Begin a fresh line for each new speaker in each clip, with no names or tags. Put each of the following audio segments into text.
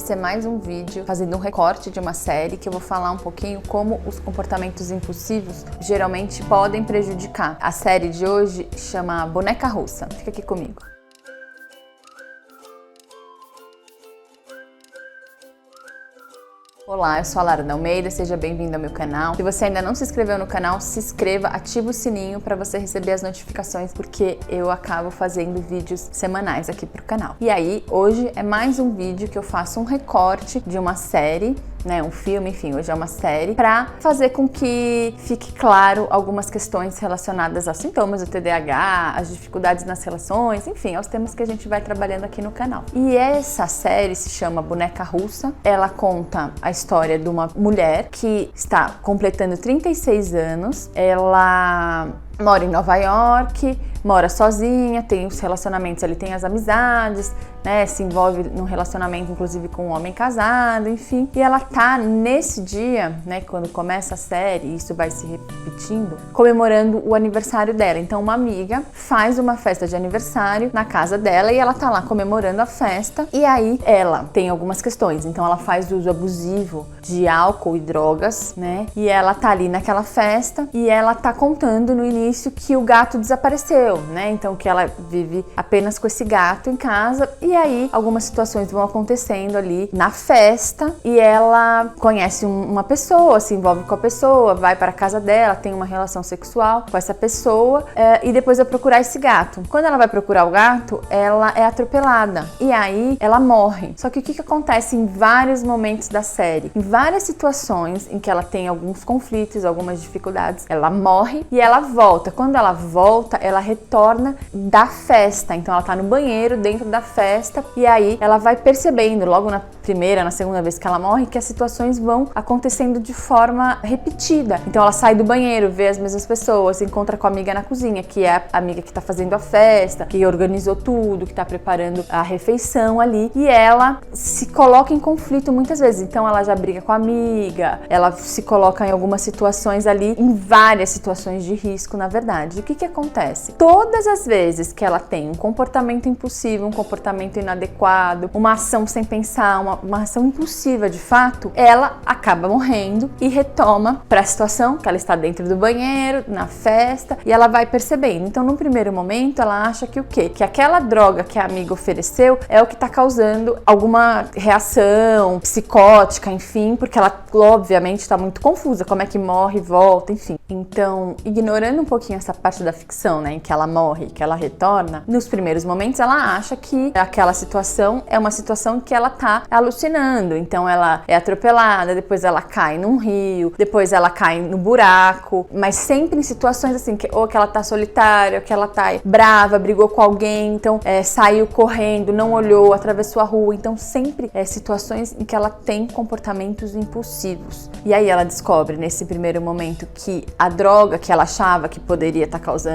Esse é mais um vídeo fazendo um recorte de uma série que eu vou falar um pouquinho como os comportamentos impulsivos geralmente podem prejudicar. A série de hoje chama Boneca Russa. Fica aqui comigo. Olá, eu sou a Lara da Almeida, seja bem-vindo ao meu canal. Se você ainda não se inscreveu no canal, se inscreva, ativa o sininho para você receber as notificações, porque eu acabo fazendo vídeos semanais aqui pro canal. E aí, hoje é mais um vídeo que eu faço um recorte de uma série, um filme, enfim, hoje é uma série, para fazer com que fique claro algumas questões relacionadas aos sintomas do TDAH, as dificuldades nas relações, enfim, aos temas que a gente vai trabalhando aqui no canal. E essa série se chama Boneca Russa. Ela conta a história de uma mulher que está completando 36 anos. Ela mora em Nova York, mora sozinha, tem os relacionamentos ali, tem as amizades, se envolve num relacionamento inclusive com um homem casado, enfim. E ela tá nesse dia, quando começa a série, isso vai se repetindo, comemorando o aniversário dela. Então uma amiga faz uma festa de aniversário na casa dela e ela tá lá comemorando a festa. E aí ela tem algumas questões, então ela faz uso abusivo de álcool e drogas, e ela tá ali naquela festa e ela tá contando no início que o gato desapareceu, então que ela vive apenas com esse gato em casa. E aí algumas situações vão acontecendo ali na festa e ela conhece uma pessoa, se envolve com a pessoa, vai para a casa dela, tem uma relação sexual com essa pessoa e depois vai procurar esse gato. Quando ela vai procurar o gato, ela é atropelada e aí ela morre. Só que o que acontece em vários momentos da série? Em várias situações em que ela tem alguns conflitos, algumas dificuldades, ela morre e ela volta. Quando ela volta, ela retorna da festa. Então ela tá no banheiro, dentro da festa, e aí ela vai percebendo, logo na primeira, na segunda vez que ela morre, que as situações vão acontecendo de forma repetida. Então ela sai do banheiro, vê as mesmas pessoas, se encontra com a amiga na cozinha, que é a amiga que tá fazendo a festa, que organizou tudo, que tá preparando a refeição ali, e ela se coloca em conflito muitas vezes. Então ela já briga com a amiga, ela se coloca em algumas situações ali, em várias situações de risco, na verdade. O que acontece? Todas as vezes que ela tem um comportamento impulsivo, um comportamento inadequado, uma ação sem pensar, uma ação impulsiva de fato, ela acaba morrendo e retoma para a situação que ela está dentro do banheiro, na festa, e ela vai percebendo. Então, no primeiro momento, ela acha que o quê? Que aquela droga que a amiga ofereceu é o que está causando alguma reação psicótica, enfim, porque ela, obviamente, está muito confusa. Como é que morre, volta, enfim. Então, ignorando um pouquinho essa parte da ficção, em que ela morre, que ela retorna, nos primeiros momentos ela acha que aquela situação é uma situação que ela tá alucinando. Então ela é atropelada, depois ela cai num rio, depois ela cai no buraco, mas sempre em situações assim, ou que ela tá solitária, ou que ela tá brava, brigou com alguém, então saiu correndo, não olhou, atravessou a rua. Então sempre situações em que ela tem comportamentos impulsivos. E aí ela descobre nesse primeiro momento que a droga que ela achava que poderia estar causando,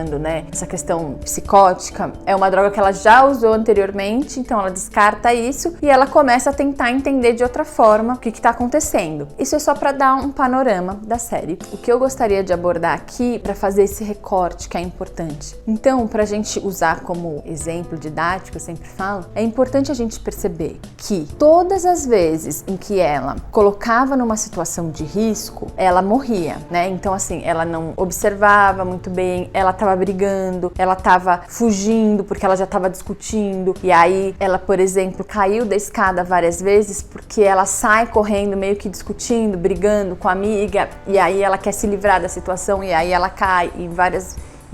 essa questão psicótica, é uma droga que ela já usou anteriormente, então ela descarta isso e ela começa a tentar entender de outra forma o que está acontecendo. Isso é só para dar um panorama da série. O que eu gostaria de abordar aqui para fazer esse recorte que é importante. Então, para a gente usar como exemplo didático, eu sempre falo, é importante a gente perceber que todas as vezes em que ela colocava numa situação de risco, ela morria, Então, assim, ela não observava muito bem, ela tava brigando, ela tava fugindo porque ela já tava discutindo, e aí ela, por exemplo, caiu da escada várias vezes porque ela sai correndo meio que discutindo, brigando com a amiga, e aí ela quer se livrar da situação e aí ela cai e em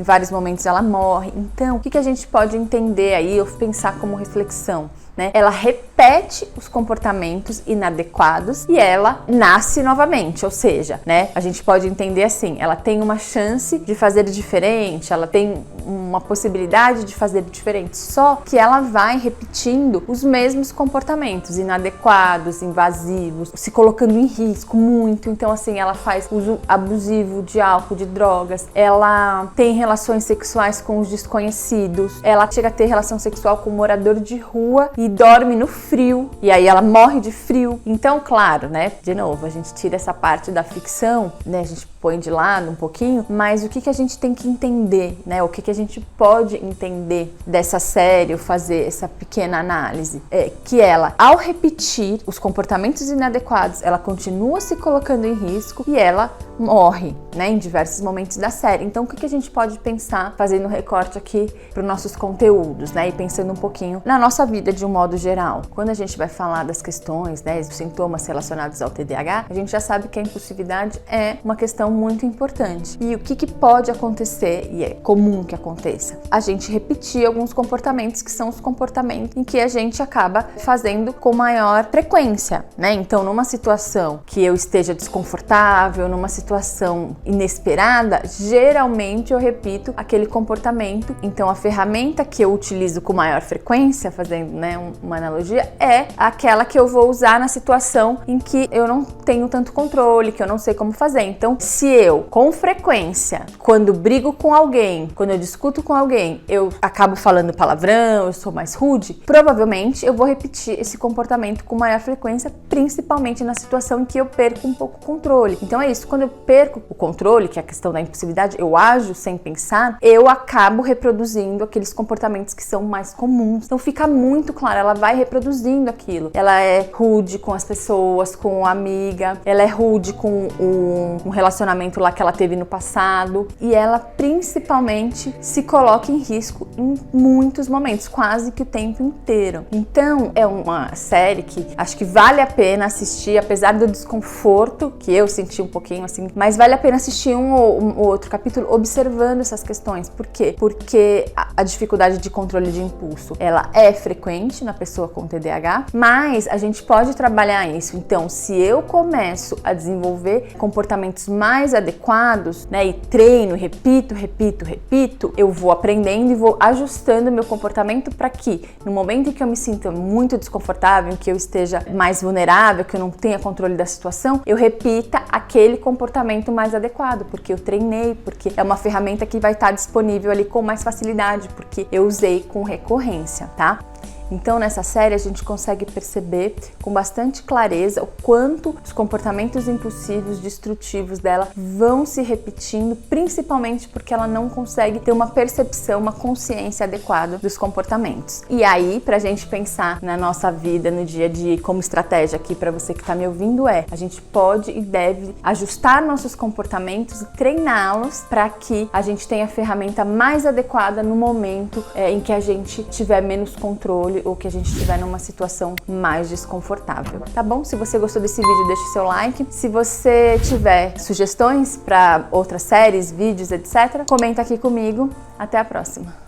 vários momentos ela morre. Então, o que a gente pode entender aí ou pensar como reflexão? Ela repete os comportamentos inadequados e ela nasce novamente, ou seja, a gente pode entender assim, ela tem uma chance de fazer diferente, ela tem uma possibilidade de fazer diferente, só que ela vai repetindo os mesmos comportamentos inadequados, invasivos, se colocando em risco muito. Então assim, ela faz uso abusivo de álcool, de drogas, ela tem relações sexuais com os desconhecidos, ela chega a ter relação sexual com um morador de rua e dorme no frio, e aí ela morre de frio. Então, claro, de novo, a gente tira essa parte da ficção, a gente põe de lado um pouquinho, mas o que a gente tem que entender, né? O que a gente pode entender dessa série, ou fazer essa pequena análise, é que ela, ao repetir os comportamentos inadequados, ela continua se colocando em risco e ela morre, né, em diversos momentos da série. Então, o que a gente pode pensar, fazendo recorte aqui para os nossos conteúdos, né, e pensando um pouquinho na nossa vida de um modo geral. Quando a gente vai falar das questões, né, dos sintomas relacionados ao TDAH, a gente já sabe que a impulsividade é uma questão muito importante. E o que pode acontecer, e é comum que aconteça, a gente repetir alguns comportamentos que são os comportamentos em que a gente acaba fazendo com maior frequência, né? Então, numa situação que eu esteja desconfortável, numa situação inesperada, geralmente eu repito aquele comportamento. Então, a ferramenta que eu utilizo com maior frequência, fazendo, né, uma analogia, é aquela que eu vou usar na situação em que eu não tenho tanto controle, que eu não sei como fazer. Então, se eu, com frequência, quando brigo com alguém, quando eu discuto com alguém, eu acabo falando palavrão, eu sou mais rude, provavelmente eu vou repetir esse comportamento com maior frequência, principalmente na situação em que eu perco um pouco o controle. Então é isso, quando eu perco o controle, que é a questão da impulsividade, eu ajo sem pensar, eu acabo reproduzindo aqueles comportamentos que são mais comuns. Então fica muito claro, ela vai reproduzindo aquilo. Ela é rude com as pessoas, com a amiga, ela é rude com um relacionamento lá que ela teve no passado, e ela principalmente se coloca em risco em muitos momentos, quase que o tempo inteiro. Então é uma série que acho que vale a pena assistir, apesar do desconforto que eu senti um pouquinho assim, mas vale a pena assistir um ou outro capítulo observando essas questões. Por quê? Porque a dificuldade de controle de impulso, ela é frequente na pessoa com TDAH, mas a gente pode trabalhar isso. Então, se eu começo a desenvolver comportamentos mais adequados, né, e treino, repito, eu vou aprendendo e vou ajustando o meu comportamento para que, no momento em que eu me sinta muito desconfortável, em que eu esteja mais vulnerável, que eu não tenha controle da situação, eu repita aquele comportamento mais adequado, porque eu treinei, porque é uma ferramenta que vai estar disponível ali com mais facilidade, porque eu usei com recorrência, tá? Então, nessa série, a gente consegue perceber com bastante clareza o quanto os comportamentos impulsivos, destrutivos dela vão se repetindo, principalmente porque ela não consegue ter uma percepção, uma consciência adequada dos comportamentos. E aí, pra gente pensar na nossa vida, no dia a dia, como estratégia aqui pra você que tá me ouvindo, a gente pode e deve ajustar nossos comportamentos e treiná-los para que a gente tenha a ferramenta mais adequada no momento em que a gente tiver menos controle ou que a gente estiver numa situação mais desconfortável, tá bom? Se você gostou desse vídeo, deixe seu like. Se você tiver sugestões para outras séries, vídeos, etc., comenta aqui comigo. Até a próxima!